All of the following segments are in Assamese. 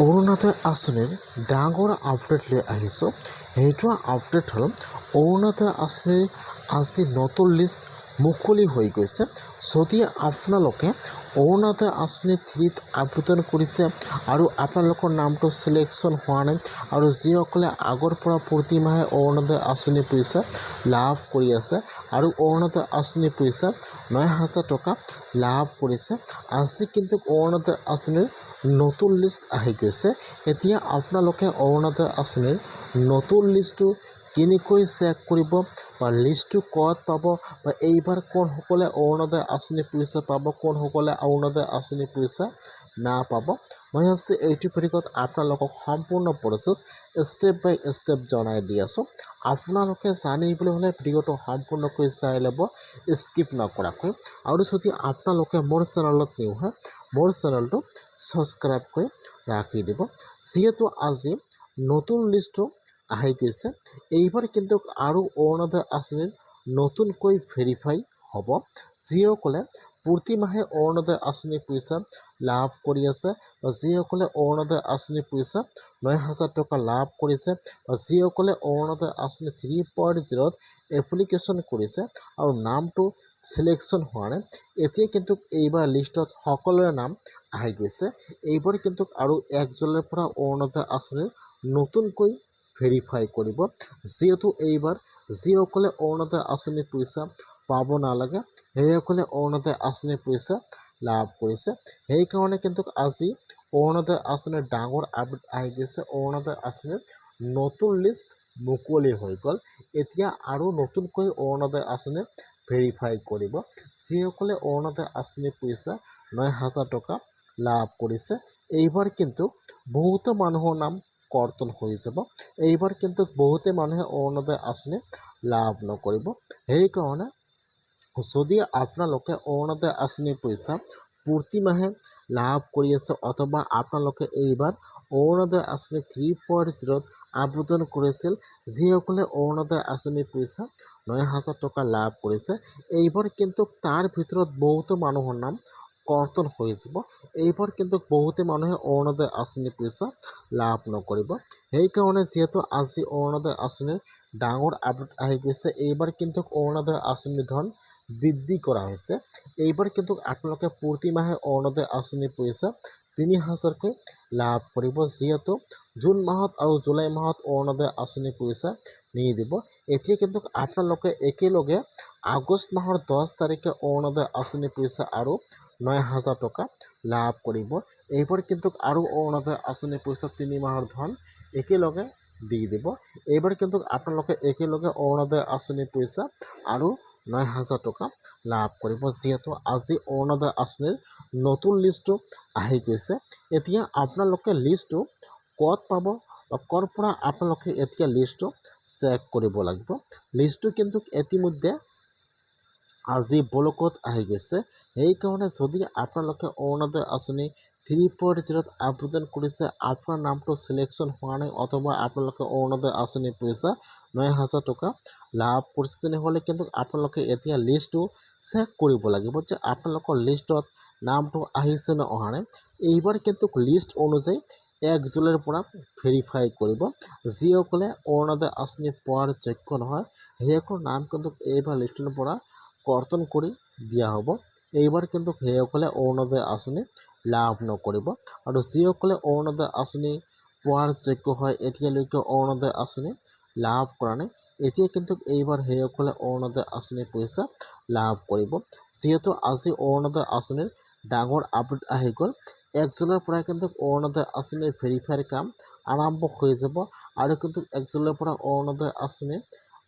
অৰুণোদয় আঁচনিৰ ডাঙৰ আপডেট লৈ আহিছোঁ। সেইটো আপডেট হ'ল অৰুণোদয় আঁচনিৰ আজি নতুন লিষ্ট মুকলি হৈ গৈছে। যদি আপোনালোকে অৰুণোদয় আঁচনি 3ত আবেদন কৰিছে আৰু আপোনালোকৰ নামটো চিলেকশ্যন হোৱা নাই আৰু যিসকলে আগৰ পৰা প্ৰতি মাহে অৰুণোদয় আঁচনি পইচা লাভ কৰি আছে আৰু অৰুণোদয় আঁচনি পইচা ৯,০০০ টকা লাভ কৰিছে, আজি কিন্তু অৰুণোদয় আঁচনিৰ নতুন লিষ্ট আহি গৈছে। এতিয়া আপোনালোকে অৰুণোদয় আঁচনিৰ নতুন লিষ্টটো কেনেকৈ চেক কৰিব বা লিষ্টটো ক'ত পাব বা এইবাৰ কোনসকলে অৰুণোদয় আঁচনি পইচা পাব, কোনসকলে অৰুণোদয় আঁচনি পইচা নাপাব, মই আজি এইটো ভিডিঅ'ত আপোনালোকক সম্পূৰ্ণ প্ৰচেছ ষ্টেপ বাই ষ্টেপ জনাই দি আছোঁ। আপোনালোকে জানিবলৈ হ'লে ভিডিঅ'টো সম্পূৰ্ণকৈ চাই ল'ব, স্কিপ নকৰাকৈ। আৰু যদি আপোনালোকে মোৰ চেনেলত নিউ হয়, মোৰ চেনেলটো ছাবস্ক্ৰাইব কৰি ৰাখি দিব। যিহেতু আজি নতুন লিষ্টটো আহি গৈছে, এইবাৰ কিন্তু আৰু অৰুণোদয় আঁচনিৰ নতুনকৈ ভেৰিফাই হ'ব। যিসকলে প্ৰতি মাহে অৰুণোদয় আঁচনি পইচা লাভ কৰি আছে বা যিসকলে অৰুণোদয় আঁচনি পইচা ৯,০০০ টকা লাভ কৰিছে বা যিসকলে অৰুণোদয় আঁচনি 3.0ত এপ্লিকেশ্যন কৰিছে আৰু নামটো চিলেকশ্যন হোৱা নাই, এতিয়া কিন্তু এইবাৰ লিষ্টত সকলোৰে নাম আহি গৈছে। এইবাৰ কিন্তু আৰু 1 জুলাইৰ পৰা অৰুণোদয় আঁচনিৰ নতুনকৈ ভেৰিফাই কৰিব। যিহেতু এইবাৰ যিসকলে অৰুণোদয় আঁচনি পইচা পাব নালাগে সেইসকলে অৰুণোদয় আঁচনি পইচা লাভ কৰিছে। সেইকাৰণে কিন্তু আজি অৰুণোদয় আঁচনিৰ ডাঙৰ আপডেট আহি গৈছে। অৰুণোদয় আঁচনিৰ নতুন লিষ্ট মুকলি হৈ গ'ল। এতিয়া আৰু নতুনকৈ অৰুণোদয় আঁচনি ভেৰিফাই কৰিব। যিসকলে অৰুণোদয় আঁচনি পইচা ৯,০০০ টকা লাভ কৰিছে, এইবাৰ কিন্তু বহুতো মানুহৰ নাম কৰ্তন হৈ যাব। এইবাৰ কিন্তু বহুতে মানুহে অৰুণোদয় আঁচনি লাভ নকৰিব। সেইকাৰণে যদি আপোনালোকে অৰুণোদয় আঁচনি পইচা প্ৰতি মাহে লাভ কৰি আছে অথবা আপোনালোকে এইবাৰ অৰুণোদয় আঁচনি 3.0ত আবেদন কৰিছিল, যিসকলে অৰুণোদয় আঁচনি পইচা ৯,০০০ টকা লাভ কৰিছে, এইবাৰ কিন্তু তাৰ ভিতৰত বহুতো মানুহৰ নাম কৰ্তন হৈ যাব। এইবাৰ কিন্তু বহুতে মানুহে অৰুণোদয় আঁচনি পইচা লাভ নকৰিব। সেইকাৰণে যিহেতু আজি অৰুণোদয় আঁচনিৰ ডাঙৰ আপডেট আহি গৈছে, এইবাৰ কিন্তু অৰুণোদয় আঁচনিৰ ধন বৃদ্ধি কৰা হৈছে। এইবাৰ কিন্তু আপোনালোকে প্ৰতি মাহে অৰুণোদয় আঁচনি পইচা ৩,০০০কৈ লাভ কৰিব। যিহেতু জুন মাহত আৰু জুলাই মাহত অৰুণোদয় আঁচনি পইচা নিদিব, এতিয়া কিন্তু আপোনালোকে একেলগে আগষ্ট মাহৰ 10 তাৰিখে অৰুণোদয় আঁচনি পইচা আৰু ৯,০০০ টকা লাভ কৰিব। এইবাৰ কিন্তু আৰু অৰুণোদয় আঁচনি পইচা 3 মাহৰ ধন একেলগে দি দিব। এইবাৰ কিন্তু আপোনালোকে একেলগে অৰুণোদয় আঁচনি পইচা আৰু ৯,০০০ টকা লাভ কৰিব। যিহেতু আজি অৰুণোদয় আঁচনিৰ নতুন লিষ্টটো আহি গৈছে, এতিয়া আপোনালোকে লিষ্টটো ক'ত পাব বা ক'ৰ পৰা আপোনালোকে এতিয়া লিষ্টটো চেক কৰিব লাগিব। লিষ্টটো কিন্তু ইতিমধ্যে আজি ব্লকত আহি গৈছে। সেইকাৰণে যদি আপোনালোকে অৰুণোদয় আঁচনি 3.0ত আবেদন কৰিছে, আপোনাৰ নামটো চিলেকশ্যন হোৱা নাই অথবা আপোনালোকে অৰুণোদয় আঁচনি পইচা ৯,০০০ টকা লাভ কৰিছে, তেনেহ'লে কিন্তু আপোনালোকে এতিয়া লিষ্টটো চেক কৰিব লাগিব যে আপোনালোকৰ লিষ্টত নামটো আহিছে নে অহা নাই। এইবাৰ কিন্তু লিষ্ট অনুযায়ী 1 জুলাইৰ পৰা ভেৰিফাই কৰিব। যিসকলে অৰুণোদয় আঁচনি পোৱাৰ যোগ্য নহয় সেইসকলৰ নাম কিন্তু এইবাৰ লিষ্টৰ পৰা কৰ্তন কৰি দিয়া হ'ব। এইবাৰ কিন্তু সেইসকলে অৰুণোদয় আঁচনি লাভ নকৰিব আৰু যিসকলে অৰুণোদয় আঁচনি পোৱাৰ যোগ্য হয়, এতিয়ালৈকে অৰুণোদয় আঁচনি লাভ কৰা নাই, এতিয়া কিন্তু এইবাৰ সেইসকলে অৰুণোদয় আঁচনি পইচা লাভ কৰিব। যিহেতু আজি অৰুণোদয় আঁচনিৰ ডাঙৰ আপডেট আহি গ'ল, 1 জুলাইৰ পৰা কিন্তু অৰুণোদয় আঁচনিৰ ভেৰিফাইৰ কাম আৰম্ভ হৈ যাব আৰু কিন্তু 1 জুলাইৰ পৰা অৰুণোদয় আঁচনি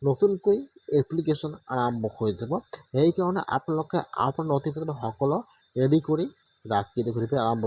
নতুনকৈ এপ্লিকেশ্যন আৰম্ভ হৈ যাব। সেইকাৰণে আপোনালোকে আপোনাৰ নথিপত্ৰ সকলো ৰেডি কৰি ৰাখি দিব। ভেৰিফাই আৰম্ভ